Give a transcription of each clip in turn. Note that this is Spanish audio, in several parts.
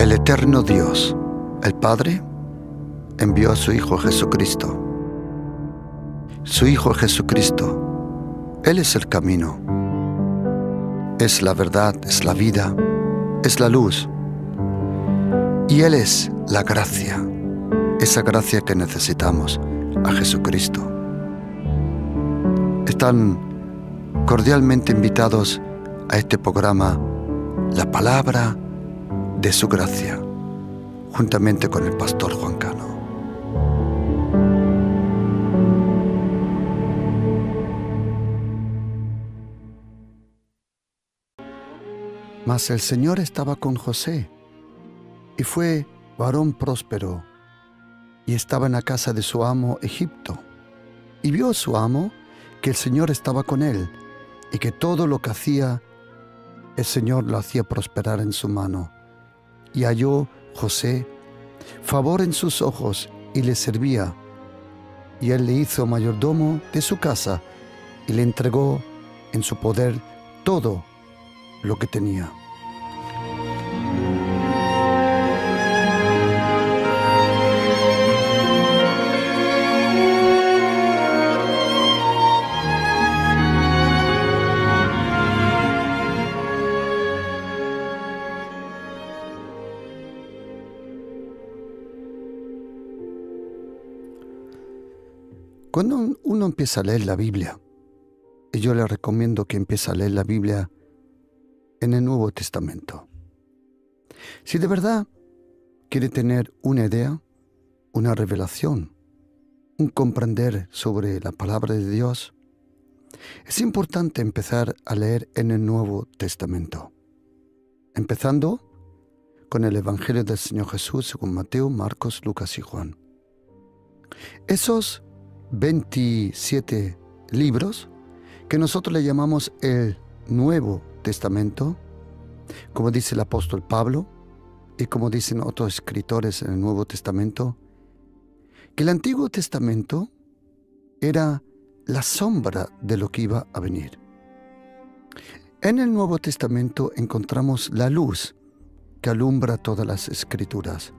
El eterno Dios, el Padre, envió a su Hijo Jesucristo. Su Hijo Jesucristo, Él es el camino, es la verdad, es la vida, es la luz. Y Él es la gracia, esa gracia que necesitamos, a Jesucristo. Están cordialmente invitados a este programa, La Palabra de su Gracia, juntamente con el pastor Juan Cano. Mas el Señor estaba con José, y fue varón próspero, y estaba en la casa de su amo Egipto. Y vio su amo que el Señor estaba con él, y que todo lo que hacía, el Señor lo hacía prosperar en su mano. Y halló José favor en sus ojos, y le servía. Y él le hizo mayordomo de su casa, y le entregó en su poder todo lo que tenía. Cuando uno empieza a leer la Biblia, y yo le recomiendo que empiece a leer la Biblia en el Nuevo Testamento. Si de verdad quiere tener una idea, una revelación, un comprender sobre la palabra de Dios, es importante empezar a leer en el Nuevo Testamento, empezando con el Evangelio del Señor Jesús según Mateo, Marcos, Lucas y Juan. Esos 27 libros que nosotros le llamamos el Nuevo Testamento, como dice el apóstol Pablo y como dicen otros escritores en el Nuevo Testamento, que el Antiguo Testamento era la sombra de lo que iba a venir. En el Nuevo Testamento encontramos la luz que alumbra todas las escrituras.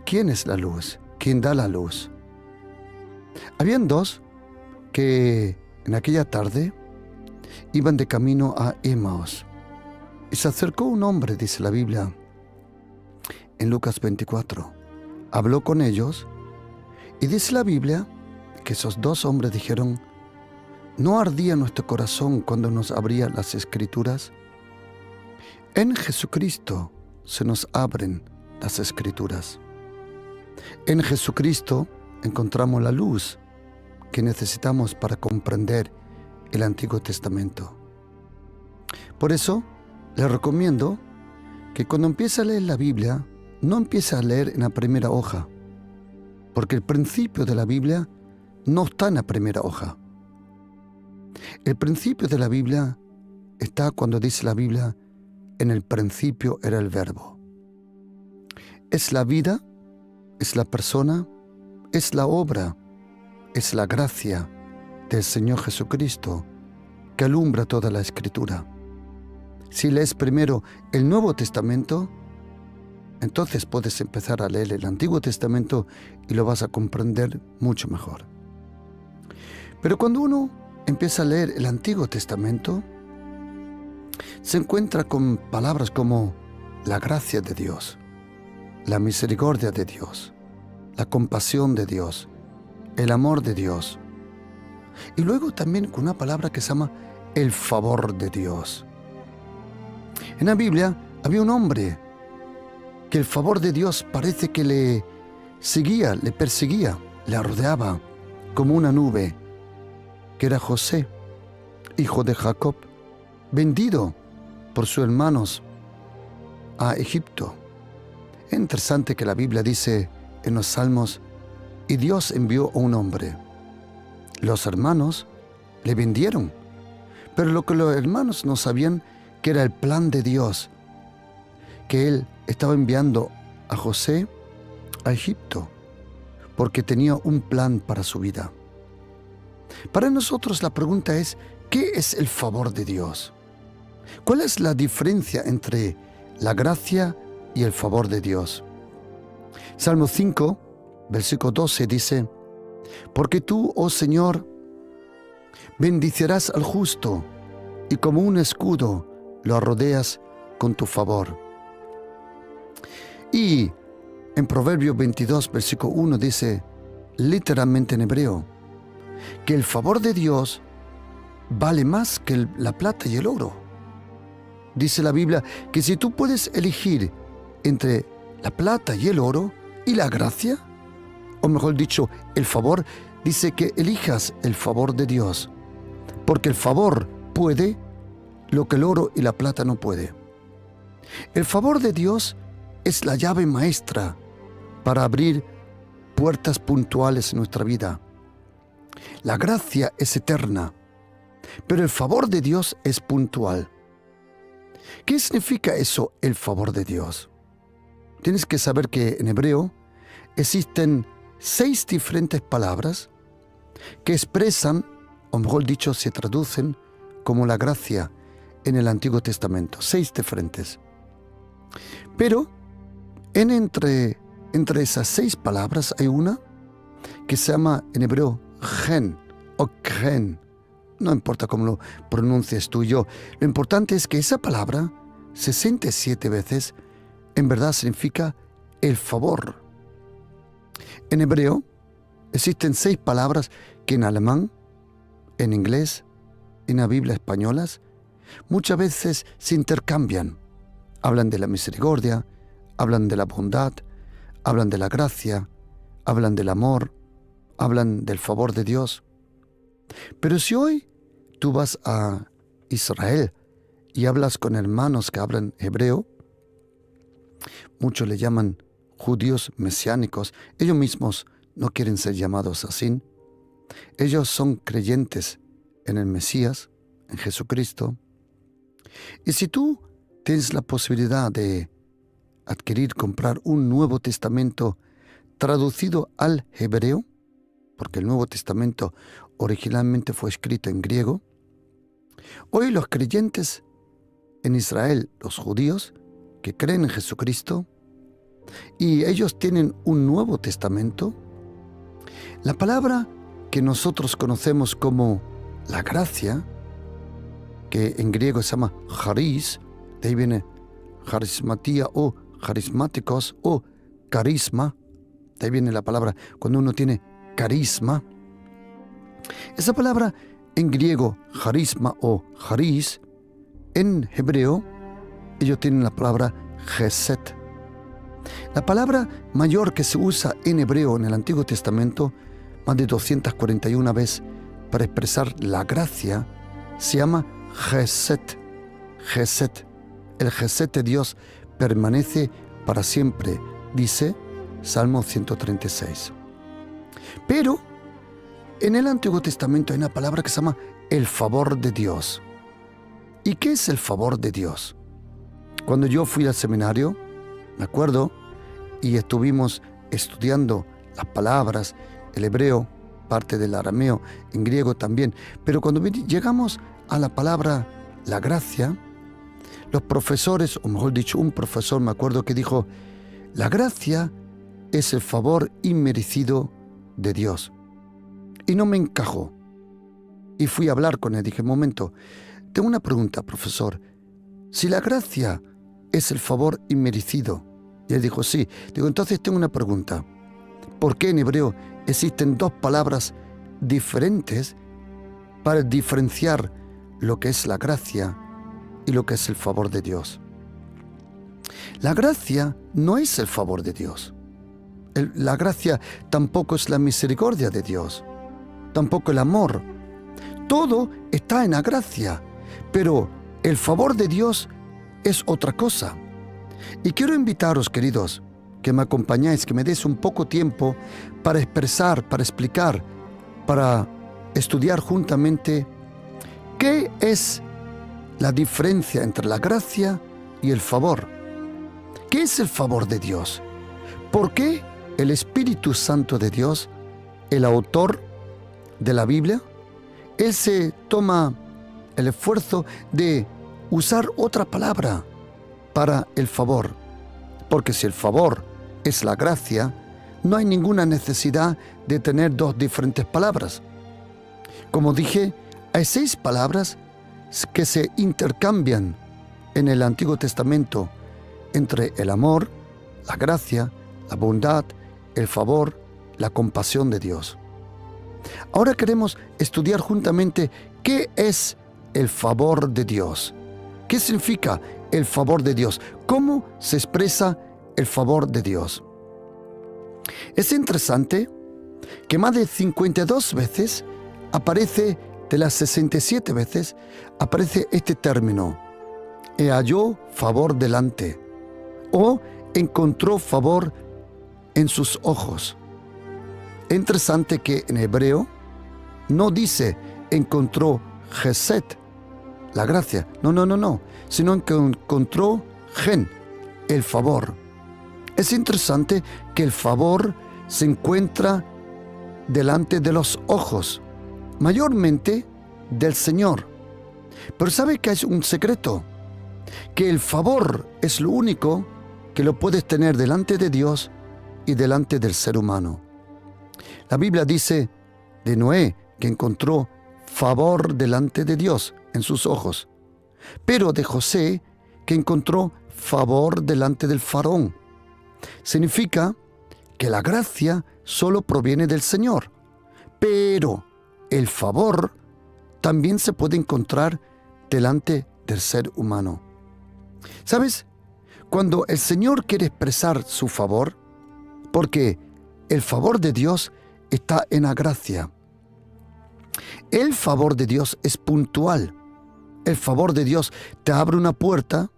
¿Quién es la luz? ¿Quién da la luz? Habían dos que en aquella tarde iban de camino a Emaús, y se acercó un hombre, dice la Biblia, en Lucas 24. Habló con ellos, y dice la Biblia que esos dos hombres dijeron: ¿no ardía nuestro corazón cuando nos abría las Escrituras? En Jesucristo se nos abren las Escrituras. En Jesucristo encontramos la luz que necesitamos para comprender el Antiguo Testamento. Por eso, les recomiendo que cuando empiece a leer la Biblia, no empiece a leer en la primera hoja, porque el principio de la Biblia no está en la primera hoja. El principio de la Biblia está cuando dice la Biblia: en el principio era el Verbo. Es la vida, es la persona, es la obra, es la gracia del Señor Jesucristo que alumbra toda la Escritura. Si lees primero el Nuevo Testamento, entonces puedes empezar a leer el Antiguo Testamento y lo vas a comprender mucho mejor. Pero cuando uno empieza a leer el Antiguo Testamento, se encuentra con palabras como la gracia de Dios, la misericordia de Dios, la compasión de Dios, el amor de Dios. Y luego también con una palabra que se llama el favor de Dios. En la Biblia había un hombre que el favor de Dios parece que le seguía, le perseguía, le rodeaba como una nube, que era José, hijo de Jacob, vendido por sus hermanos a Egipto. Es interesante que la Biblia dice en los Salmos: y Dios envió a un hombre. Los hermanos le vendieron, pero lo que los hermanos no sabían que era el plan de Dios, que Él estaba enviando a José a Egipto, porque tenía un plan para su vida. Para nosotros la pregunta es: ¿qué es el favor de Dios? ¿Cuál es la diferencia entre la gracia y el favor de Dios. Salmo 5, versículo 12 dice: porque tú, oh Señor, bendicirás al justo, y como un escudo lo rodeas con tu favor. Y en Proverbios 22, versículo 1 dice, literalmente en hebreo, que el favor de Dios vale más que la plata y el oro. Dice la Biblia que si tú puedes elegir entre la plata y el oro y la gracia, o mejor dicho, el favor, dice que elijas el favor de Dios, porque el favor puede lo que el oro y la plata no puede. El favor de Dios es la llave maestra para abrir puertas puntuales en nuestra vida. La gracia es eterna, pero el favor de Dios es puntual. ¿Qué significa eso, el favor de Dios? Tienes que saber que en hebreo existen 6 diferentes palabras que expresan, o mejor dicho, se traducen como la gracia en el Antiguo Testamento. 6 diferentes. Pero entre esas 6 palabras hay una que se llama en hebreo gen o khen. No importa cómo lo pronuncies tú y yo. Lo importante es que esa palabra, 67 veces, en verdad significa el favor. En hebreo existen 6 palabras que en alemán, en inglés, en la Biblia españolas, muchas veces se intercambian. Hablan de la misericordia, hablan de la bondad, hablan de la gracia, hablan del amor, hablan del favor de Dios. Pero si hoy tú vas a Israel y hablas con hermanos que hablan hebreo, muchos le llaman judíos mesiánicos, ellos mismos no quieren ser llamados así. Ellos son creyentes en el Mesías, en Jesucristo. Y si tú tienes la posibilidad de comprar un Nuevo Testamento traducido al hebreo, porque el Nuevo Testamento originalmente fue escrito en griego, hoy los creyentes en Israel, los judíos que creen en Jesucristo, y ellos tienen un Nuevo Testamento, la palabra que nosotros conocemos como la gracia, que en griego se llama charis, de ahí viene charismatía o carismáticos o carisma, de ahí viene la palabra cuando uno tiene carisma. Esa palabra en griego, charisma o charis, en hebreo, ellos tienen la palabra chesed. La palabra mayor que se usa en hebreo en el Antiguo Testamento, más de 241 veces, para expresar la gracia, se llama chesed. Chesed. El chesed de Dios permanece para siempre, dice Salmo 136. Pero en el Antiguo Testamento hay una palabra que se llama el favor de Dios. ¿Y qué es el favor de Dios? Cuando yo fui al seminario, me acuerdo, y estuvimos estudiando las palabras, el hebreo, parte del arameo, en griego también, pero cuando llegamos a la palabra la gracia, los profesores, o mejor dicho, un profesor me acuerdo que dijo, la gracia es el favor inmerecido de Dios. Y no me encajó. Y fui a hablar con él, dije, momento, tengo una pregunta, profesor. Si la gracia es el favor inmerecido, y él dijo, sí. Digo, entonces tengo una pregunta. ¿Por qué en hebreo existen 2 palabras diferentes para diferenciar lo que es la gracia y lo que es el favor de Dios? La gracia no es el favor de Dios. La gracia tampoco es la misericordia de Dios, tampoco el amor. Todo está en la gracia, pero el favor de Dios es otra cosa. Y quiero invitaros, queridos, que me acompañáis, que me des un poco tiempo para expresar, para explicar, para estudiar juntamente qué es la diferencia entre la gracia y el favor. ¿Qué es el favor de Dios? ¿Por qué el Espíritu Santo de Dios, el autor de la Biblia, Él se toma el esfuerzo de usar otra palabra para el favor? Porque si el favor es la gracia, no hay ninguna necesidad de tener dos diferentes palabras. Como dije, hay 6 palabras que se intercambian en el Antiguo Testamento entre el amor, la gracia, la bondad, el favor, la compasión de Dios. Ahora queremos estudiar juntamente qué es el favor de Dios. ¿Qué significa el favor de Dios? ¿Cómo se expresa el favor de Dios? Es interesante que más de 52 veces aparece, de las 67 veces, aparece este término: halló favor delante, o encontró favor en sus ojos. Es interesante que en hebreo no dice encontró Gesed, la gracia, no, sino que encontró Gen, el favor. Es interesante que el favor se encuentra delante de los ojos, mayormente del Señor. Pero ¿sabe que hay un secreto? Que el favor es lo único que lo puedes tener delante de Dios y delante del ser humano. La Biblia dice de Noé que encontró favor delante de Dios en sus ojos, pero de José que encontró favor delante del faraón. Significa que la gracia solo proviene del Señor, pero el favor también se puede encontrar delante del ser humano. ¿Sabes? Cuando el Señor quiere expresar su favor, porque el favor de Dios está en la gracia. El favor de Dios es puntual. El favor de Dios te abre una puerta,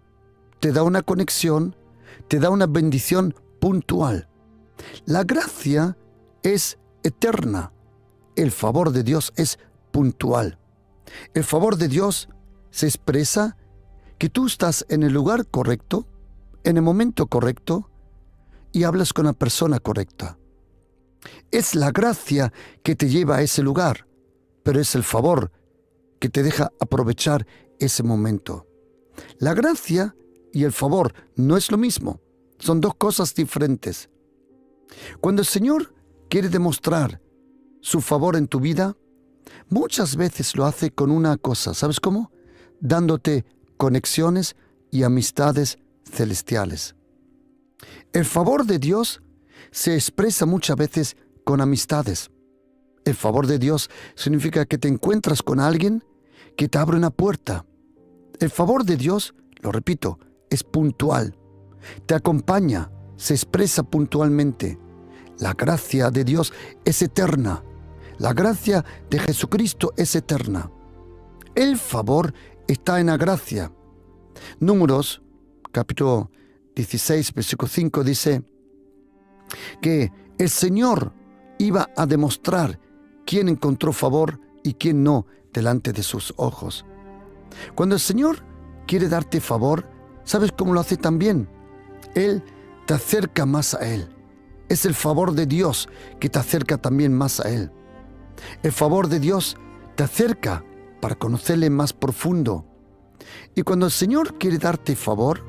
te da una conexión, te da una bendición puntual. La gracia es eterna. El favor de Dios es puntual. El favor de Dios se expresa que tú estás en el lugar correcto, en el momento correcto, y hablas con la persona correcta. Es la gracia que te lleva a ese lugar, pero es el favor que te deja aprovechar ese momento. La gracia y el favor no es lo mismo, son dos cosas diferentes. Cuando el Señor quiere demostrar su favor en tu vida, muchas veces lo hace con una cosa, ¿sabes cómo? Dándote conexiones y amistades celestiales. El favor de Dios se expresa muchas veces con amistades. El favor de Dios significa que te encuentras con alguien que te abre una puerta. El favor de Dios, lo repito, es puntual. Te acompaña, se expresa puntualmente. La gracia de Dios es eterna. La gracia de Jesucristo es eterna. El favor está en la gracia. Números, capítulo 16, versículo 5, dice que el Señor iba a demostrar quién encontró favor y quién no delante de sus ojos. Cuando el Señor quiere darte favor, ¿sabes cómo lo hace también? Él te acerca más a Él. Es el favor de Dios que te acerca también más a Él. El favor de Dios te acerca para conocerle más profundo. Y cuando el Señor quiere darte favor,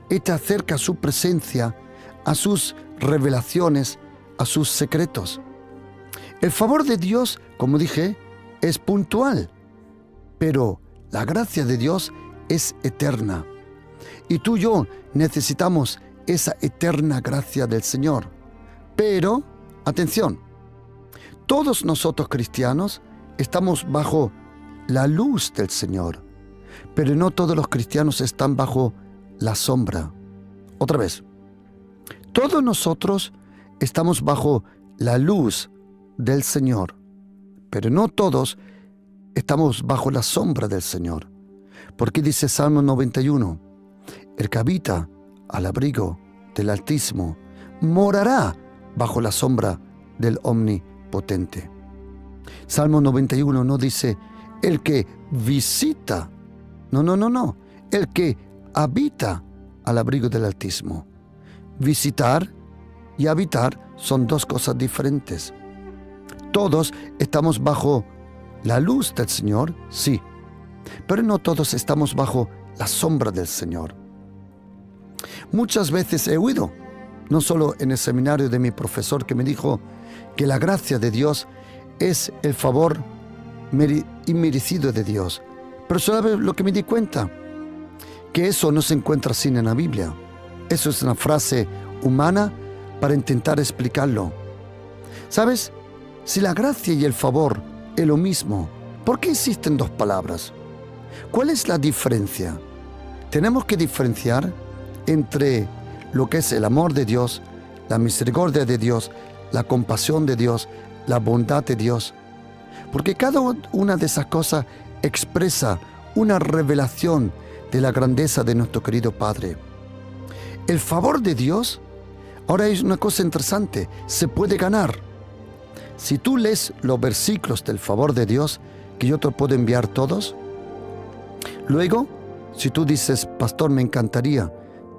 Él te acerca a su presencia, a sus revelaciones, a sus secretos. El favor de Dios, como dije, es puntual, pero la gracia de Dios es eterna. Y tú y yo necesitamos esa eterna gracia del Señor. Pero, atención, todos nosotros cristianos estamos bajo la luz del Señor, pero no todos los cristianos están bajo la sombra. Otra vez, todos nosotros estamos bajo la luz del Señor, pero no todos estamos bajo la sombra del Señor. Porque dice Salmo 91, el que habita al abrigo del Altísimo morará bajo la sombra del Omnipotente. Salmo 91 no dice el que visita, no, el que habita al abrigo del Altísimo. Visitar y habitar son dos cosas diferentes. Todos estamos bajo la luz del Señor, sí, pero no todos estamos bajo la sombra del Señor. Muchas veces he oído, no solo en el seminario de mi profesor que me dijo que la gracia de Dios es el favor inmerecido de Dios. Pero ¿sabes lo que me di cuenta? Que eso no se encuentra así en la Biblia. Eso es una frase humana para intentar explicarlo. ¿Sabes? Si la gracia y el favor es lo mismo, ¿por qué existen dos palabras? ¿Cuál es la diferencia? Tenemos que diferenciar entre lo que es el amor de Dios, la misericordia de Dios, la compasión de Dios, la bondad de Dios. Porque cada una de esas cosas expresa una revelación de la grandeza de nuestro querido Padre. El favor de Dios, ahora es una cosa interesante, se puede ganar. Si tú lees los versículos del favor de Dios, que yo te puedo enviar todos, luego, si tú dices, pastor, me encantaría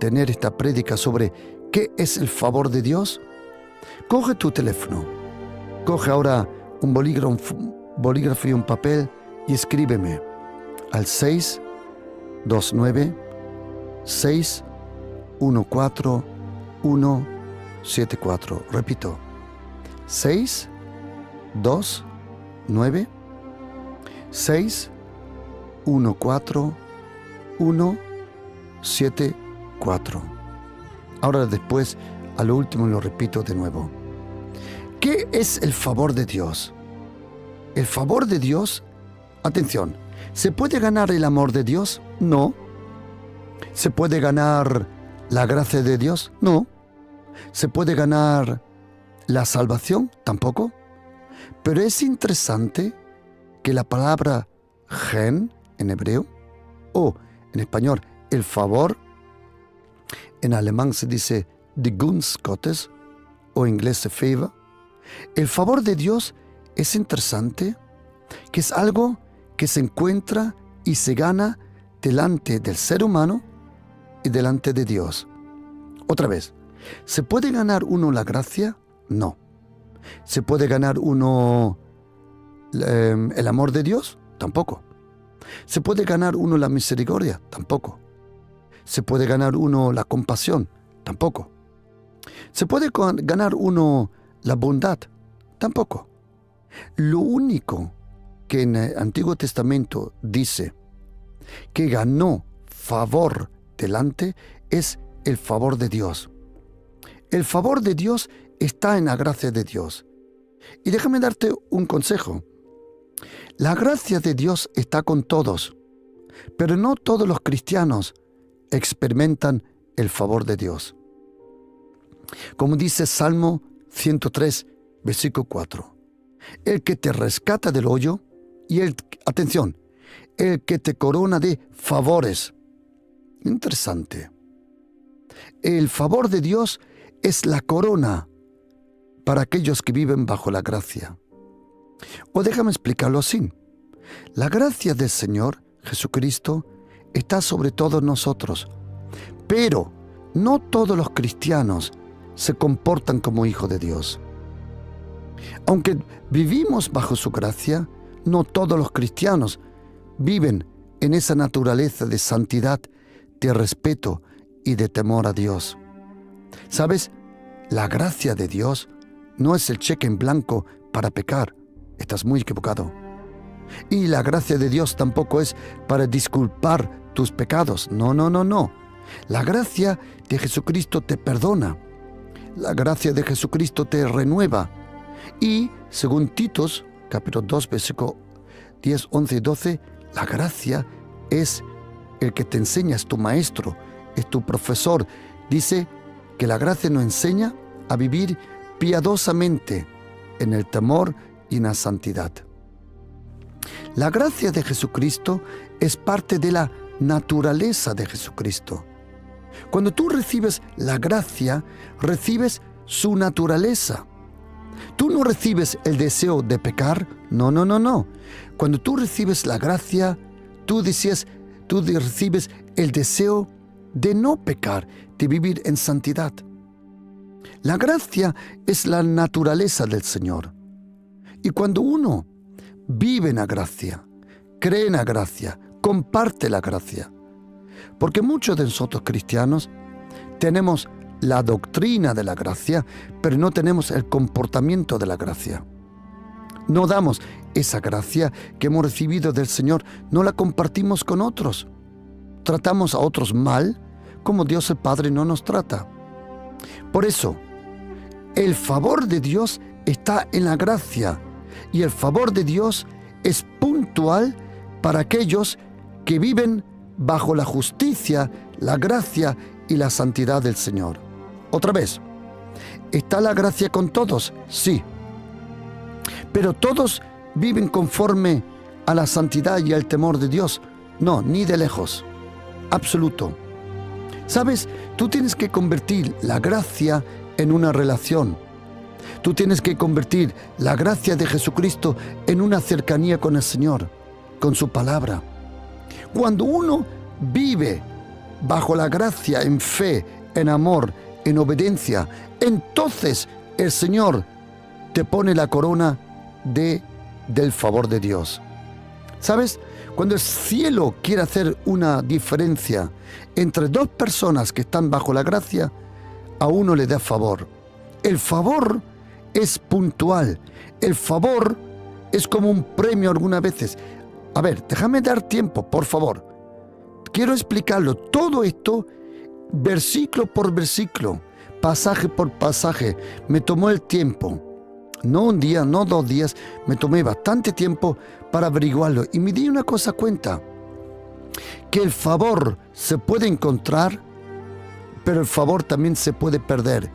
tener esta prédica sobre qué es el favor de Dios, coge tu teléfono, coge ahora un bolígrafo y un papel y escríbeme al 629-614-174. Repito, 629-614-174. Ahora después, a lo último lo repito de nuevo. ¿Qué es el favor de Dios? El favor de Dios, atención, ¿se puede ganar el amor de Dios? No. ¿Se puede ganar la gracia de Dios? No. ¿Se puede ganar la salvación? Tampoco. Pero es interesante que la palabra gen en hebreo, o en español el favor, en alemán se dice die Gunst Gottes, o en inglés favor. El favor de Dios es interesante, que es algo que se encuentra y se gana delante del ser humano y delante de Dios. Otra vez, ¿se puede ganar uno la gracia? No. ¿Se puede ganar uno el amor de Dios? Tampoco. ¿Se puede ganar uno la misericordia? Tampoco. ¿Se puede ganar uno la compasión? Tampoco. ¿Se puede ganar uno la bondad? Tampoco. Lo único que en el Antiguo Testamento dice que ganó favor delante es el favor de Dios. El favor de Dios está en la gracia de Dios. Y déjame darte un consejo. La gracia de Dios está con todos, pero no todos los cristianos experimentan el favor de Dios. Como dice Salmo 103, versículo 4. El que te rescata del hoyo y atención, el que te corona de favores. Interesante. El favor de Dios es la corona para aquellos que viven bajo la gracia. O déjame explicarlo así. La gracia del Señor Jesucristo está sobre todos nosotros, pero no todos los cristianos se comportan como hijos de Dios. Aunque vivimos bajo su gracia, no todos los cristianos viven en esa naturaleza de santidad, de respeto y de temor a Dios. ¿Sabes? La gracia de Dios no es el cheque en blanco para pecar. Estás muy equivocado. Y la gracia de Dios tampoco es para disculpar tus pecados. No. La gracia de Jesucristo te perdona. La gracia de Jesucristo te renueva. Y, según Titos, capítulo 2, versículo 10, 11 y 12, la gracia es el que te enseña, es tu maestro, es tu profesor. Dice que la gracia nos enseña a vivir piadosamente en el temor y en la santidad. La gracia de Jesucristo es parte de la naturaleza de Jesucristo. Cuando tú recibes la gracia, recibes su naturaleza. Tú no recibes el deseo de pecar, no. Cuando tú recibes la gracia, tú recibes el deseo de no pecar, de vivir en santidad. La gracia es la naturaleza del Señor. Y cuando uno vive en la gracia, cree en la gracia, comparte la gracia. Porque muchos de nosotros cristianos tenemos la doctrina de la gracia, pero no tenemos el comportamiento de la gracia. No damos esa gracia que hemos recibido del Señor, no la compartimos con otros. Tratamos a otros mal, como Dios el Padre no nos trata. Por eso, el favor de Dios está en la gracia, y el favor de Dios es puntual para aquellos que viven bajo la justicia, la gracia y la santidad del Señor. Otra vez, ¿está la gracia con todos? Sí. ¿Pero todos viven conforme a la santidad y al temor de Dios? No, ni de lejos. Absoluto. ¿Sabes? Tú tienes que convertir la gracia en una relación. Tú tienes que convertir la gracia de Jesucristo en una cercanía con el Señor, con su palabra. Cuando uno vive bajo la gracia en fe, en amor, en obediencia, entonces el Señor te pone la corona del favor de Dios. ¿Sabes? Cuando el cielo quiere hacer una diferencia entre dos personas que están bajo la gracia, a uno le da favor. El favor es puntual. El favor es como un premio algunas veces. A ver, déjame dar tiempo, por favor. Quiero explicarlo. Todo esto, versículo por versículo, pasaje por pasaje, me tomó el tiempo. No un día, no 2 días, me tomé bastante tiempo para averiguarlo. Y me di una cosa cuenta, que el favor se puede encontrar, pero el favor también se puede perder.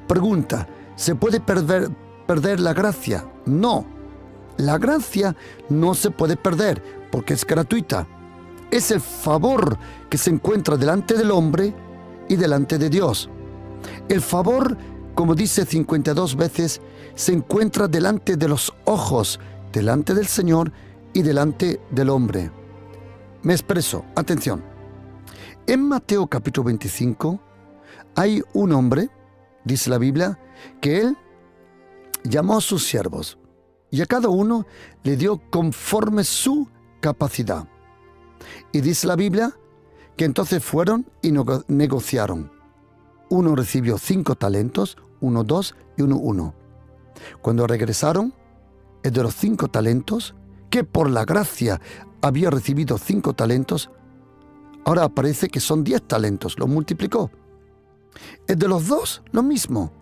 Pregunta, ¿se puede perder la gracia? No, la gracia no se puede perder porque es gratuita. Es el favor que se encuentra delante del hombre y delante de Dios. El favor, como dice 52 veces, se encuentra delante de los ojos, delante del Señor y delante del hombre. Me expreso, atención. En Mateo capítulo 25 hay un hombre, dice la Biblia, que él llamó a sus siervos y a cada uno le dio conforme su capacidad. Y dice la Biblia que entonces fueron y negociaron. Uno recibió 5 talentos, uno 2 y uno 1. Cuando regresaron, el de los 5 talentos, que por la gracia había recibido 5 talentos, ahora parece que son 10 talentos, lo multiplicó. El de los 2, lo mismo.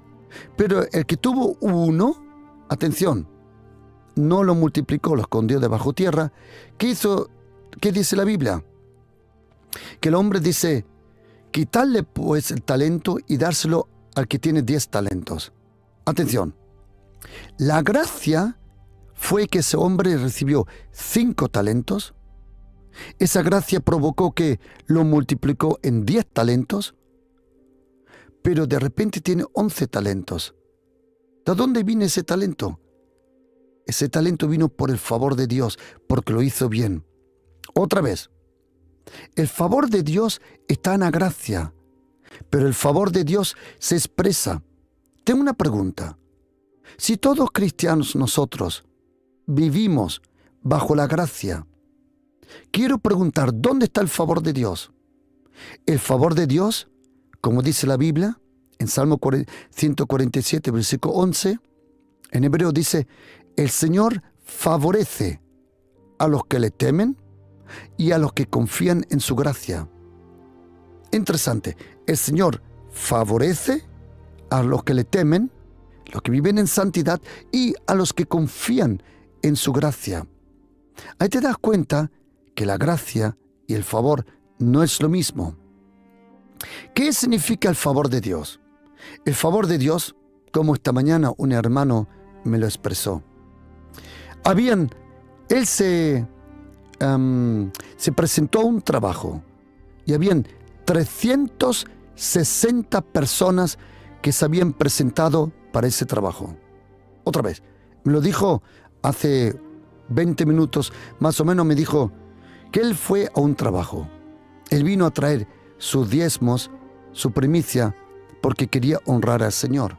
Pero el que tuvo 1, atención, no lo multiplicó, lo escondió debajo tierra. ¿Qué hizo? ¿Qué dice la Biblia? Que el hombre dice, quitarle pues el talento y dárselo al que tiene 10 talentos. Atención, la gracia fue que ese hombre recibió 5 talentos. Esa gracia provocó que lo multiplicó en 10 talentos, pero de repente tiene 11 talentos. ¿De dónde viene ese talento? Ese talento vino por el favor de Dios, porque lo hizo bien. Otra vez, el favor de Dios está en la gracia, pero el favor de Dios se expresa. Tengo una pregunta. Si todos cristianos nosotros vivimos bajo la gracia, quiero preguntar, ¿dónde está el favor de Dios? El favor de Dios, como dice la Biblia, en Salmo 147, versículo 11, en hebreo dice, el Señor favorece a los que le temen y a los que confían en su gracia. Interesante, el Señor favorece a los que le temen, los que viven en santidad y a los que confían en su gracia. Ahí te das cuenta que la gracia y el favor no es lo mismo. ¿Qué significa el favor de Dios? El favor de Dios, como esta mañana un hermano me lo expresó. Él se presentó a un trabajo y habían 360 personas que se habían presentado para ese trabajo. Otra vez, me lo dijo hace 20 minutos, más o menos me dijo que él fue a un trabajo. Él vino a traer sus diezmos, su primicia, porque quería honrar al Señor.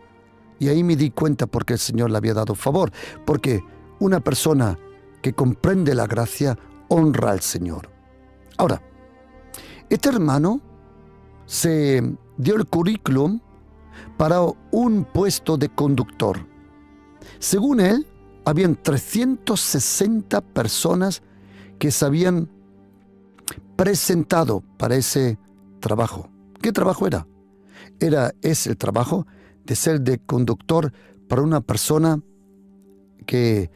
Y ahí me di cuenta porque el Señor le había dado favor, porque una persona que comprende la gracia honra al Señor. Ahora, este hermano se dio el currículum para un puesto de conductor. Según él, habían 360 personas que se habían presentado para ese trabajo. ¿Qué trabajo era? Es el trabajo de ser de conductor para una persona que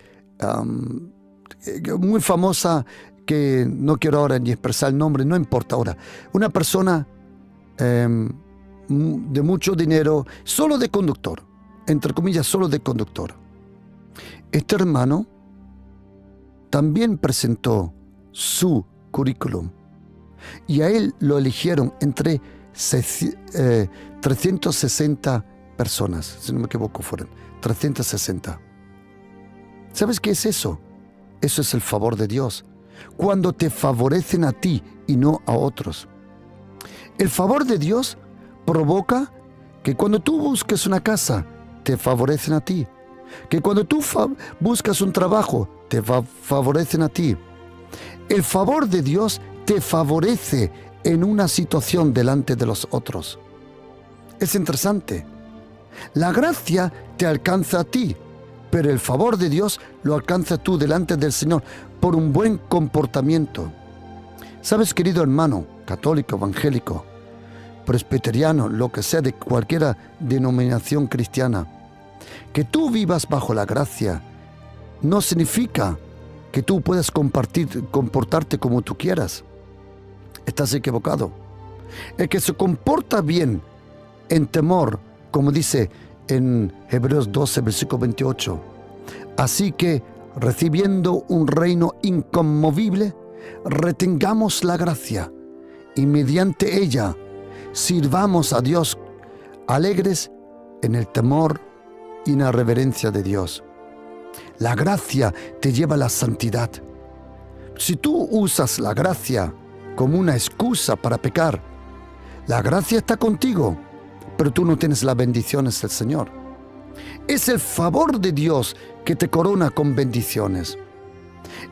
muy famosa, que no quiero ahora ni expresar el nombre, no importa ahora. Una persona de mucho dinero, solo de conductor, entre comillas, solo de conductor. Este hermano también presentó su currículum y a él lo eligieron entre 360 personas, si no me equivoco, fueron 360. ¿Sabes qué es eso? Eso es el favor de Dios, cuando te favorecen a ti y no a otros. El favor de Dios provoca que cuando tú busques una casa, te favorecen a ti. Que cuando tú buscas un trabajo, te favorecen a ti. El favor de Dios te favorece en una situación delante de los otros. Es interesante. La gracia te alcanza a ti, pero el favor de Dios lo alcanza tú delante del Señor por un buen comportamiento. ¿Sabes, querido hermano, católico, evangélico, presbiteriano, lo que sea, de cualquier denominación cristiana, que tú vivas bajo la gracia no significa que tú puedas comportarte como tú quieras? Estás equivocado. El que se comporta bien en temor, como dice en Hebreos 12, versículo 28, así que, recibiendo un reino inconmovible, retengamos la gracia y mediante ella sirvamos a Dios alegres en el temor y en la reverencia de Dios. La gracia te lleva a la santidad. Si tú usas la gracia como una excusa para pecar, la gracia está contigo, pero tú no tienes las bendiciones del Señor. Es el favor de Dios que te corona con bendiciones.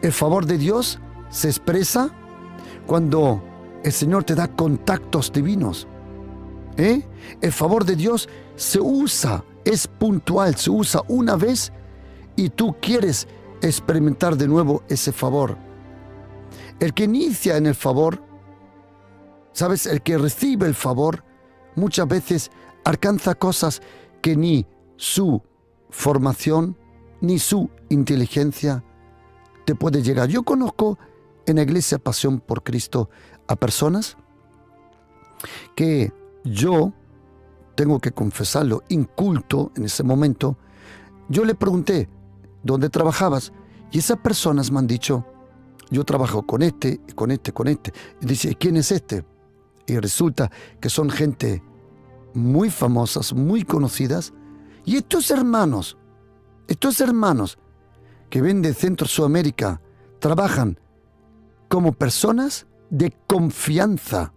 El favor de Dios se expresa cuando el Señor te da contactos divinos. El favor de Dios se usa, es puntual, se usa una vez y tú quieres experimentar de nuevo ese favor. El que inicia en el favor, ¿sabes? El que recibe el favor, muchas veces alcanza cosas que ni su formación ni su inteligencia te puede llegar. Yo conozco en la Iglesia Pasión por Cristo a personas que yo, tengo que confesarlo, inculto en ese momento, yo le pregunté, ¿dónde trabajabas? Y esas personas me han dicho, yo trabajo con este, con este, con este. Y dice, ¿quién es este? Y resulta que son gente muy famosas, muy conocidas. Y estos hermanos que ven de Centro Sudamérica, trabajan como personas de confianza.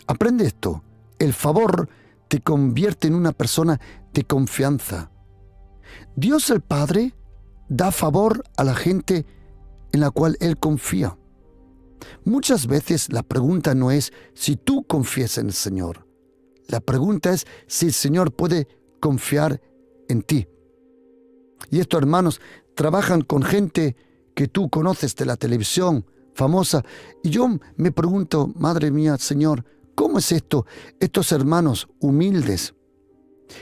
Aprende esto. El favor te convierte en una persona de confianza. Dios el Padre da favor a la gente en la cual Él confía. Muchas veces la pregunta no es si tú confías en el Señor. La pregunta es si el Señor puede confiar en ti. Y estos hermanos trabajan con gente que tú conoces de la televisión, famosa. Y yo me pregunto, madre mía, Señor, ¿cómo es esto? Estos hermanos humildes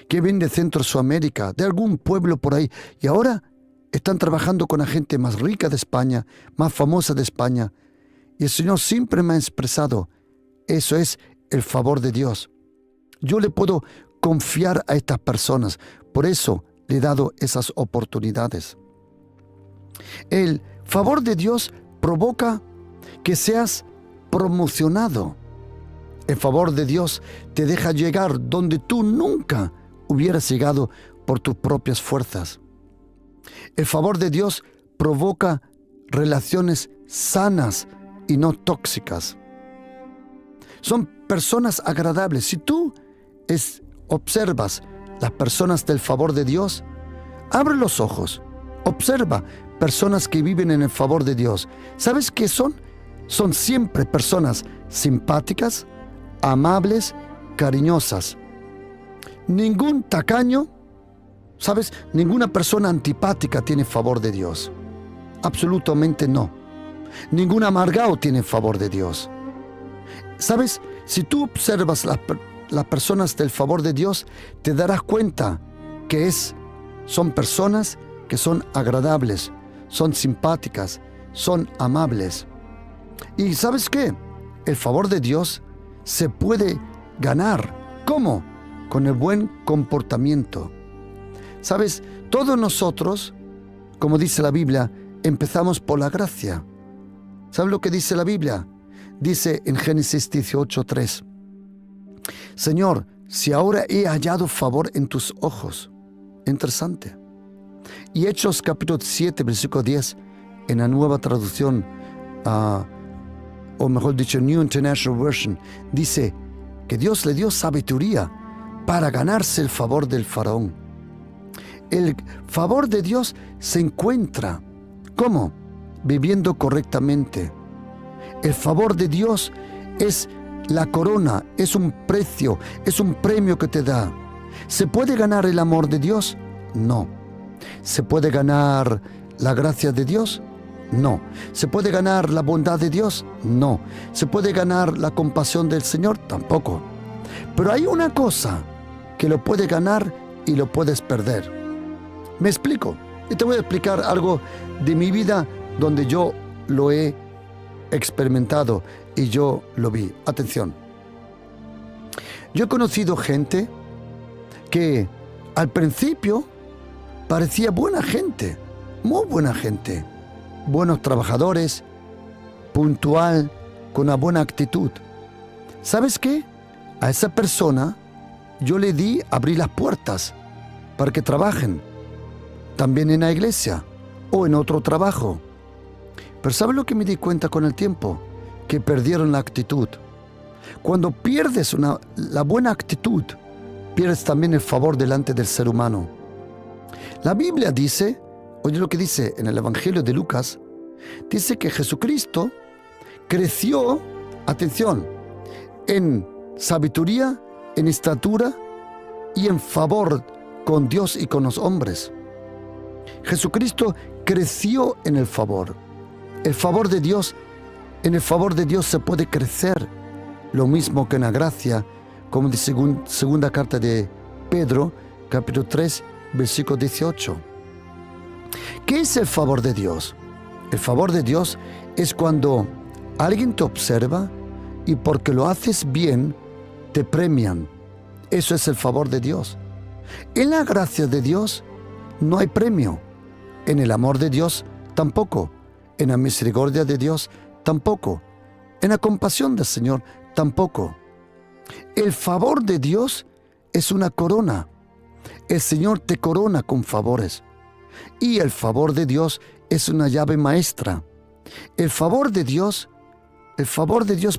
que vienen de Centro Sudamérica, de algún pueblo por ahí, y ahora están trabajando con la gente más rica de España, más famosa de España. Y el Señor siempre me ha expresado, eso es el favor de Dios. Yo le puedo confiar a estas personas, por eso le he dado esas oportunidades. El favor de Dios provoca que seas promocionado. El favor de Dios te deja llegar donde tú nunca hubieras llegado por tus propias fuerzas. El favor de Dios provoca relaciones sanas y no tóxicas. Son personas agradables. Si tú observas las personas del favor de Dios, abre los ojos, observa personas que viven en el favor de Dios. ¿Sabes qué son? Son siempre personas simpáticas, amables, cariñosas. Ningún tacaño, ¿sabes? Ninguna persona antipática tiene favor de Dios. Absolutamente no. Ningún amargado tiene favor de Dios. ¿Sabes? Si tú observas las personas del favor de Dios, te darás cuenta que son personas que son agradables, son simpáticas, son amables. ¿Y sabes qué? El favor de Dios se puede ganar. ¿Cómo? Con el buen comportamiento. ¿Sabes? Todos nosotros, como dice la Biblia, empezamos por la gracia. ¿Sabes lo que dice la Biblia? Dice en Génesis 18:3, Señor, si ahora he hallado favor en tus ojos. Interesante. Y Hechos capítulo 7, versículo 10, en la nueva traducción, o mejor dicho, New International Version, dice que Dios le dio sabiduría para ganarse el favor del faraón. El favor de Dios se encuentra, ¿cómo? Viviendo correctamente. El favor de Dios es la corona, es un precio, es un premio que te da. ¿Se puede ganar el amor de Dios? No. ¿Se puede ganar la gracia de Dios? No. ¿Se puede ganar la bondad de Dios? No. ¿Se puede ganar la compasión del Señor? Tampoco. Pero hay una cosa que lo puede ganar y lo puedes perder. ¿Me explico? Y te voy a explicar algo de mi vida donde yo lo he experimentado y yo lo vi. Atención. Yo he conocido gente que al principio parecía buena gente, muy buena gente, buenos trabajadores, puntual, con una buena actitud. ¿Sabes qué? A esa persona yo le abrí las puertas para que trabajen, también en la iglesia o en otro trabajo. Pero ¿sabes lo que me di cuenta con el tiempo? Que perdieron la actitud. Cuando pierdes la buena actitud, pierdes también el favor delante del ser humano. La Biblia dice, oye lo que dice en el Evangelio de Lucas, dice que Jesucristo creció, atención, en sabiduría, en estatura y en favor con Dios y con los hombres. Jesucristo creció en el favor. El favor de Dios, en el favor de Dios se puede crecer, lo mismo que en la gracia, como dice segunda carta de Pedro, capítulo 3, versículo 18. ¿Qué es el favor de Dios? El favor de Dios es cuando alguien te observa y porque lo haces bien, te premian. Eso es el favor de Dios. En la gracia de Dios no hay premio. En el amor de Dios tampoco. En la misericordia de Dios tampoco. En la compasión del Señor tampoco. El favor de Dios es una corona. El Señor te corona con favores. Y el favor de Dios es una llave maestra. El favor de Dios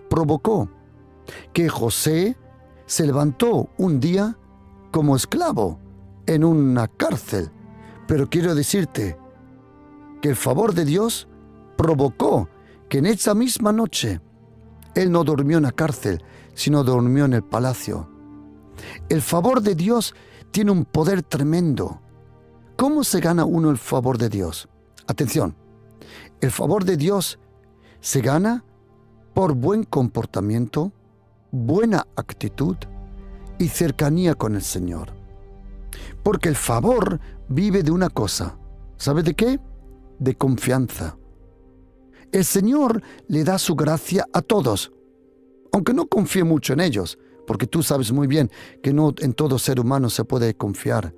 provocó que José se levantó un día como esclavo en una cárcel. Pero quiero decirte que el favor de Dios provocó que en esa misma noche él no durmió en la cárcel, sino durmió en el palacio. El favor de Dios tiene un poder tremendo. ¿Cómo se gana uno el favor de Dios? Atención, el favor de Dios se gana por buen comportamiento, buena actitud y cercanía con el Señor. Porque el favor vive de una cosa. ¿Sabe de qué? De confianza. El Señor le da su gracia a todos, aunque no confíe mucho en ellos, porque tú sabes muy bien que no en todo ser humano se puede confiar.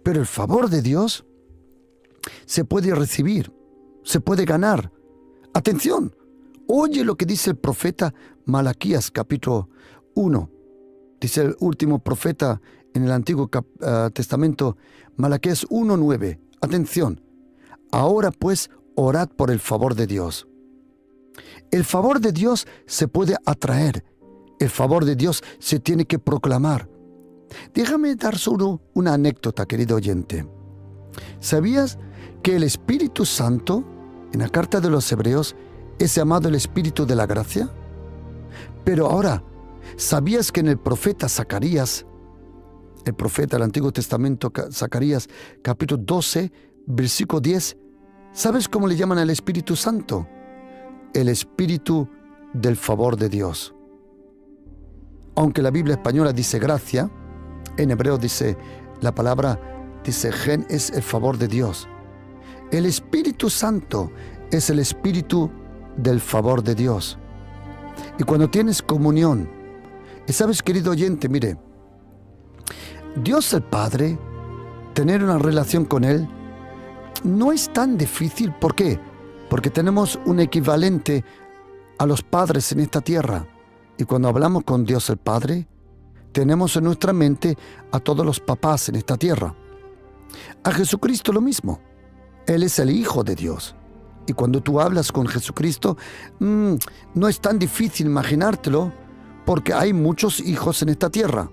Pero el favor de Dios se puede recibir, se puede ganar. Atención, oye lo que dice el profeta Malaquías, capítulo 1. Dice el último profeta en el Antiguo Testamento, Malaquías 1:9. Atención, ahora pues orad por el favor de Dios. El favor de Dios se puede atraer. El favor de Dios se tiene que proclamar. Déjame dar solo una anécdota, querido oyente. ¿Sabías que el Espíritu Santo, en la carta de los Hebreos, es llamado el Espíritu de la gracia? Pero ahora, ¿Sabías que en el profeta Zacarías, el profeta del Antiguo Testamento, Zacarías, capítulo 12, versículo 10, ¿sabes cómo le llaman al Espíritu Santo? El Espíritu del favor de Dios. Aunque la Biblia española dice gracia, en hebreo dice, la palabra dice gen es el favor de Dios. El Espíritu Santo es el Espíritu del favor de Dios. Y cuando tienes comunión, y sabes, querido oyente, mire, Dios el Padre, tener una relación con Él, no es tan difícil. ¿Por qué? Porque tenemos un equivalente a los padres en esta tierra. Y cuando hablamos con Dios el Padre, tenemos en nuestra mente a todos los papás en esta tierra. A Jesucristo lo mismo. Él es el Hijo de Dios. Y cuando tú hablas con Jesucristo, no es tan difícil imaginártelo, porque hay muchos hijos en esta tierra.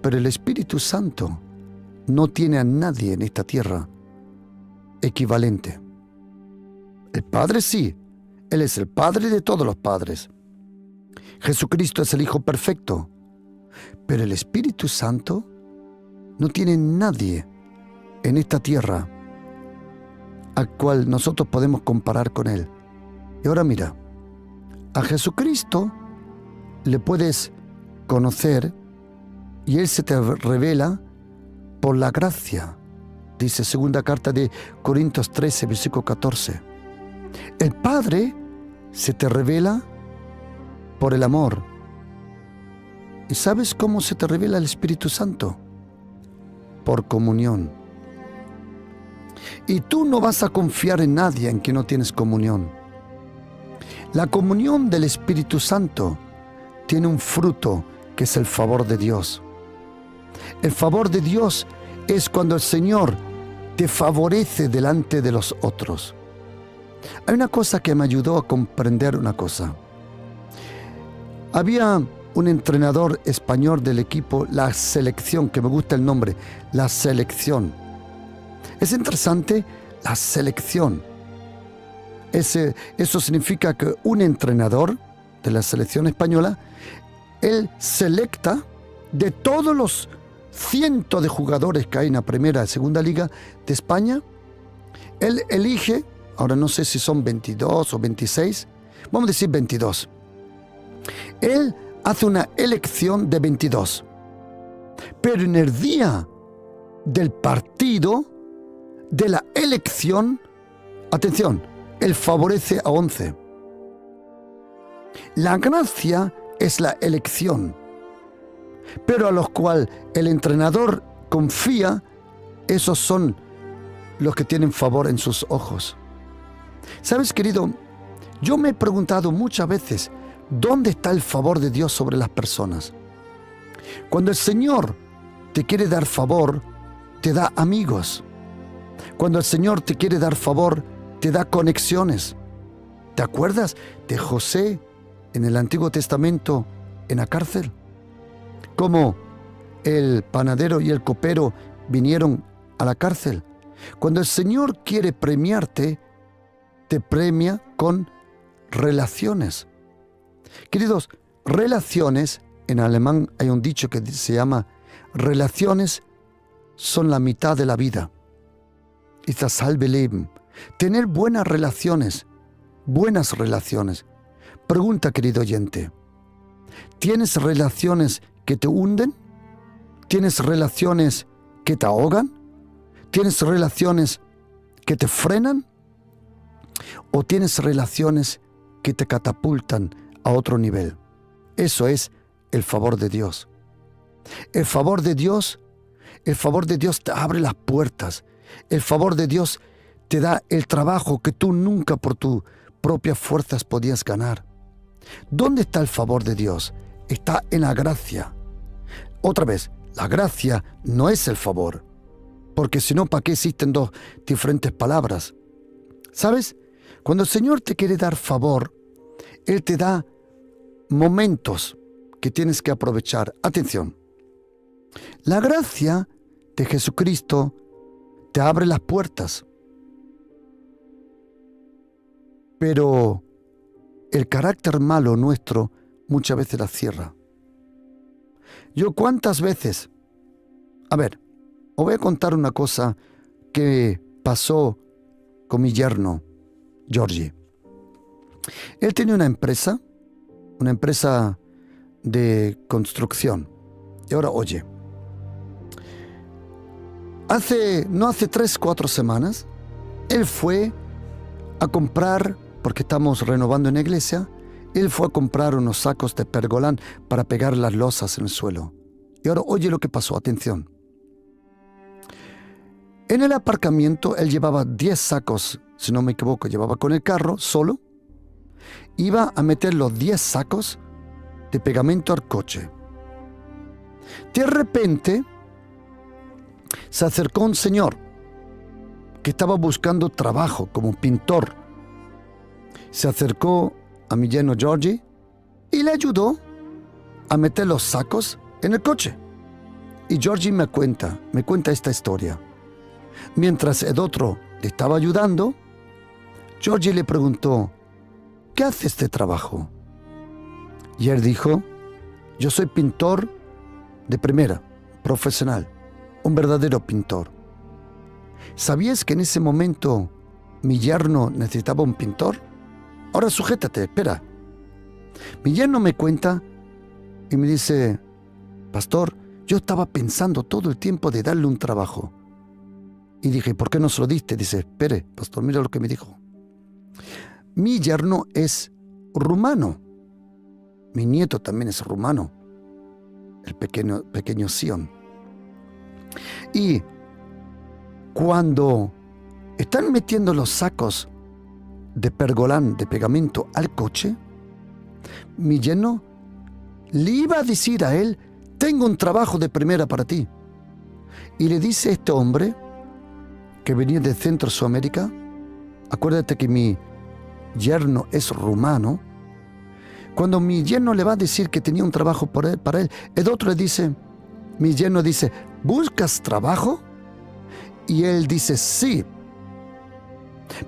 Pero el Espíritu Santo no tiene a nadie en esta tierra equivalente. El Padre sí, Él es el Padre de todos los padres. Jesucristo es el Hijo perfecto, pero el Espíritu Santo no tiene nadie en esta tierra al cual nosotros podemos comparar con Él. Y ahora mira, a Jesucristo le puedes conocer y Él se te revela por la gracia. Dice segunda carta de Corintios 13, versículo 14. El Padre se te revela por el amor. ¿Y sabes cómo se te revela el Espíritu Santo? Por comunión. Y tú no vas a confiar en nadie en que no tienes comunión. La comunión del Espíritu Santo tiene un fruto que es el favor de Dios. El favor de Dios es cuando el Señor te favorece delante de los otros. Hay una cosa que me ayudó a comprender una cosa. Había un entrenador español del equipo La Selección, que me gusta el nombre, La Selección. Es interesante, La Selección. Eso significa que un entrenador de la selección española, él selecta de todos los cientos de jugadores que hay en la primera y segunda liga de España, él elige, ahora no sé si son 22 o 26, vamos a decir 22. Él hace una elección de 22, pero en el día del partido, de la elección, atención, él favorece a 11. La gracia es la elección, pero a los cuales el entrenador confía, esos son los que tienen favor en sus ojos. ¿Sabes, querido? Yo me he preguntado muchas veces, ¿dónde está el favor de Dios sobre las personas? Cuando el Señor te quiere dar favor, te da amigos. Cuando el Señor te quiere dar favor, te da conexiones. ¿Te acuerdas de José en el Antiguo Testamento en la cárcel? Cómo el panadero y el copero vinieron a la cárcel. Cuando el Señor quiere premiarte, te premia con relaciones. Queridos, relaciones, en alemán hay un dicho que se llama relaciones son la mitad de la vida. Ist das halbe Leben. Tener buenas relaciones. Pregunta, querido oyente, ¿tienes relaciones que te hunden? ¿Tienes relaciones que te ahogan? ¿Tienes relaciones que te frenan? ¿O tienes relaciones que te catapultan a otro nivel? Eso es el favor de Dios. El favor de Dios te abre las puertas. El favor de Dios te da el trabajo que tú nunca por tus propias fuerzas podías ganar. ¿Dónde está el favor de Dios? Está en la gracia. Otra vez, la gracia no es el favor, porque si no, ¿para qué existen dos diferentes palabras? ¿Sabes? Cuando el Señor te quiere dar favor, Él te da momentos que tienes que aprovechar. Atención, la gracia de Jesucristo te abre las puertas, pero el carácter malo nuestro muchas veces las cierra. Yo cuántas veces... A ver, os voy a contar una cosa que pasó con mi yerno, Georgie. Él tenía una empresa de construcción. Y ahora, oye, no hace 3, 4 semanas, él fue a comprar, porque estamos renovando en la iglesia, él fue a comprar unos sacos de pergolán para pegar las losas en el suelo. Y ahora, oye lo que pasó, atención. En el aparcamiento, él llevaba 10 sacos, si no me equivoco, llevaba con el carro, solo. Iba a meter los 10 sacos de pegamento al coche. De repente, se acercó un señor que estaba buscando trabajo como pintor. Se acercó a mi yerno Georgie y le ayudó a meter los sacos en el coche. Y Georgie me cuenta esta historia. Mientras el otro le estaba ayudando, Georgie le preguntó, ¿qué hace este trabajo? Y él dijo, yo soy pintor de primera, profesional, un verdadero pintor. ¿Sabías que en ese momento mi yerno necesitaba un pintor? Ahora sujétate, espera. Mi yerno me cuenta y me dice, pastor, yo estaba pensando todo el tiempo de darle un trabajo. Y dije, ¿por qué no se lo diste? Dice, espere, pastor, mira lo que me dijo. Mi yerno es rumano. Mi nieto también es rumano. El pequeño Sion. Y cuando están metiendo los sacos de pergolán, de pegamento al coche, mi yerno le iba a decir a él, tengo un trabajo de primera para ti. Y le dice a este hombre, que venía de Centro Sudamérica, acuérdate que mi yerno es rumano, cuando mi yerno le va a decir que tenía un trabajo para él, el otro le dice, mi yerno dice, ¿buscas trabajo? Y él dice, sí,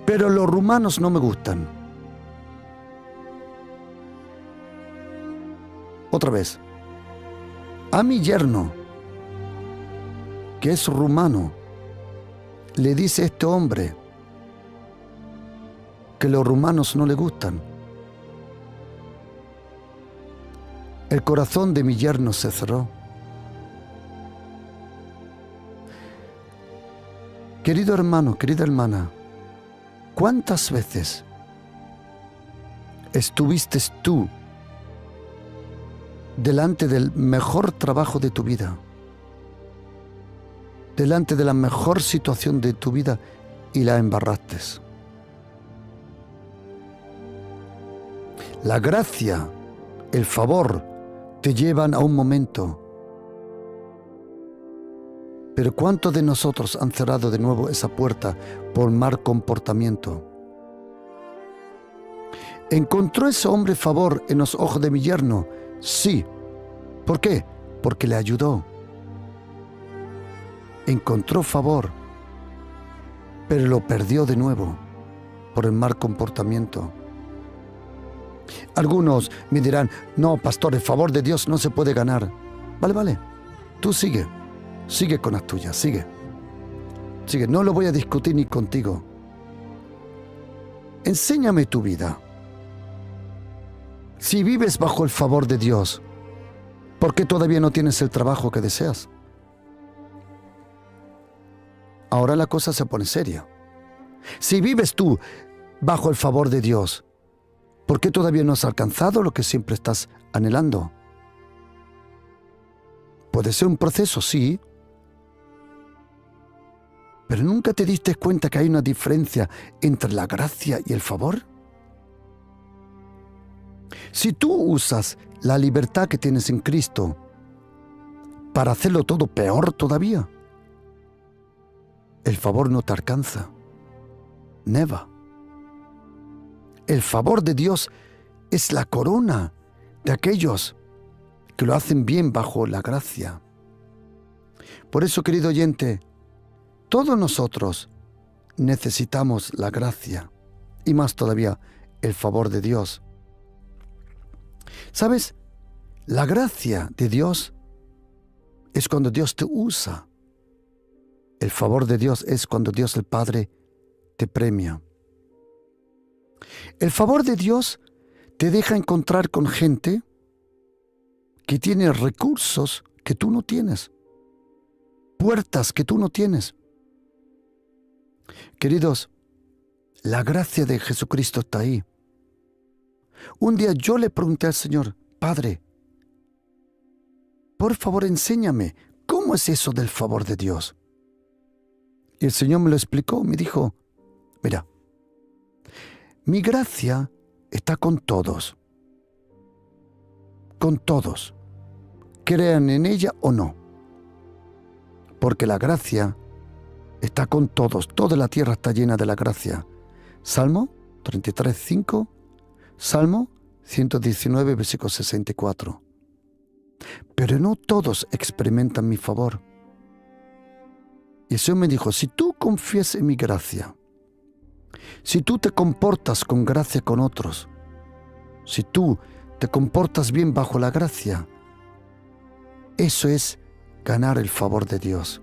pero los rumanos no me gustan. Otra vez, a mi yerno, que es rumano, le dice este hombre que los rumanos no le gustan. El corazón de mi yerno se cerró. Querido hermano, querida hermana, ¿cuántas veces estuviste tú delante del mejor trabajo de tu vida? Delante de la mejor situación de tu vida y la embarraste. La gracia, el favor, te llevan a un momento. Pero ¿cuántos de nosotros han cerrado de nuevo esa puerta por mal comportamiento? ¿Encontró ese hombre favor en los ojos de mi yerno? Sí. ¿Por qué? Porque le ayudó. Encontró favor, pero lo perdió de nuevo por el mal comportamiento. Algunos me dirán, no, pastor, el favor de Dios no se puede ganar. Vale, tú sigue con las tuyas, sigue, no lo voy a discutir ni contigo. Enséñame tu vida. Si vives bajo el favor de Dios, ¿por qué todavía no tienes el trabajo que deseas? Ahora la cosa se pone seria. Si vives tú bajo el favor de Dios, ¿por qué todavía no has alcanzado lo que siempre estás anhelando? Puede ser un proceso, sí, pero ¿nunca te diste cuenta que hay una diferencia entre la gracia y el favor? Si tú usas la libertad que tienes en Cristo para hacerlo todo peor todavía, el favor no te alcanza. Never. El favor de Dios es la corona de aquellos que lo hacen bien bajo la gracia. Por eso, querido oyente, todos nosotros necesitamos la gracia y más todavía el favor de Dios. ¿Sabes? La gracia de Dios es cuando Dios te usa. El favor de Dios es cuando Dios el Padre te premia. El favor de Dios te deja encontrar con gente que tiene recursos que tú no tienes, puertas que tú no tienes. Queridos, la gracia de Jesucristo está ahí. Un día yo le pregunté al Señor: Padre, por favor enséñame, ¿cómo es eso del favor de Dios? Y el Señor me lo explicó, me dijo: mira, mi gracia está con todos, crean en ella o no, porque la gracia está con todos, toda la tierra está llena de la gracia. Salmo 33, 5, Salmo 119, versículo 64. Pero no todos experimentan mi favor. Y el Señor me dijo: si tú confías en mi gracia, si tú te comportas con gracia con otros, si tú te comportas bien bajo la gracia, eso es ganar el favor de Dios.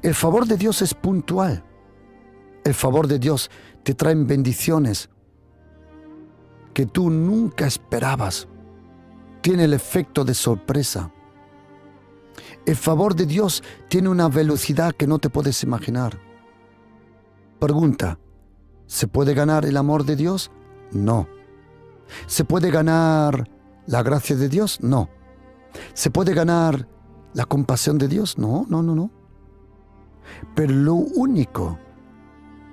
El favor de Dios es puntual. El favor de Dios te trae bendiciones que tú nunca esperabas. Tiene el efecto de sorpresa. El favor de Dios tiene una velocidad que no te puedes imaginar. Pregunta: ¿se puede ganar el amor de Dios? No. ¿Se puede ganar la gracia de Dios? No. ¿Se puede ganar la compasión de Dios? No. Pero lo único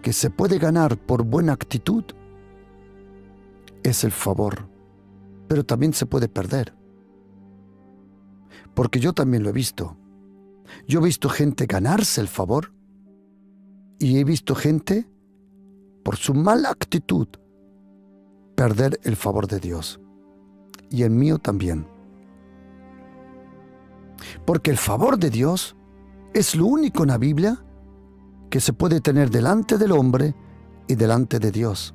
que se puede ganar por buena actitud es el favor. Pero también se puede perder. Porque yo también lo he visto. Yo he visto gente ganarse el favor y he visto gente, por su mala actitud, perder el favor de Dios. Y el mío también. Porque el favor de Dios es lo único en la Biblia que se puede tener delante del hombre y delante de Dios.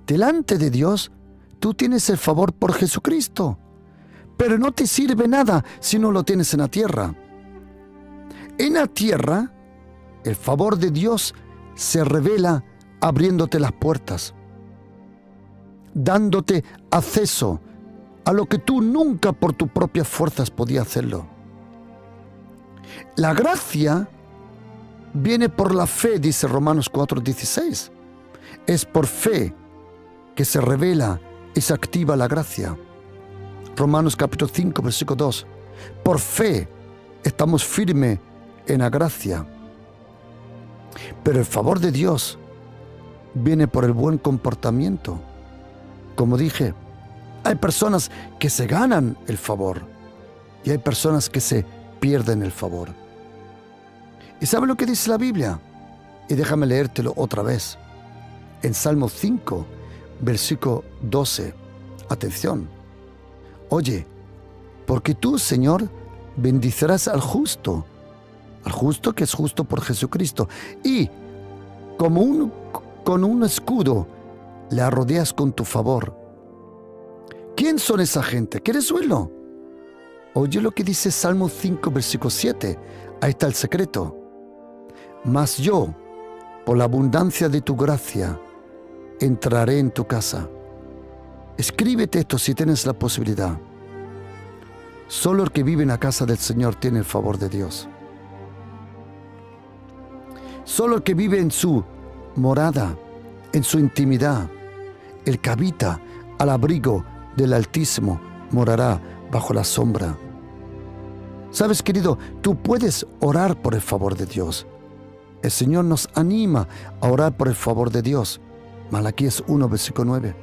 Delante de Dios, tú tienes el favor por Jesucristo, pero no te sirve nada si no lo tienes en la tierra. En la tierra, el favor de Dios se revela abriéndote las puertas, dándote acceso a lo que tú nunca por tus propias fuerzas podías hacerlo. La gracia viene por la fe, dice Romanos 4:16. Es por fe que se revela y se activa la gracia. Romanos capítulo 5, versículo 2. Por fe estamos firmes en la gracia. Pero el favor de Dios viene por el buen comportamiento. Como dije, hay personas que se ganan el favor y hay personas que se pierden el favor. ¿Y sabe lo que dice la Biblia? Y déjame leértelo otra vez. En Salmo 5, versículo 12. Atención. Oye, porque tú, Señor, bendicirás al justo que es justo por Jesucristo, y con un escudo le rodeas con tu favor. ¿Quién son esa gente? ¿Quieres oírlo? Oye lo que dice Salmo 5, versículo 7. Ahí está el secreto. Mas yo, por la abundancia de tu gracia, entraré en tu casa. Escríbete esto si tienes la posibilidad. Solo el que vive en la casa del Señor tiene el favor de Dios. Solo el que vive en su morada, en su intimidad, el que habita al abrigo del Altísimo, morará bajo la sombra. ¿Sabes, querido? Tú puedes orar por el favor de Dios. El Señor nos anima a orar por el favor de Dios. Malaquías 1, versículo 9.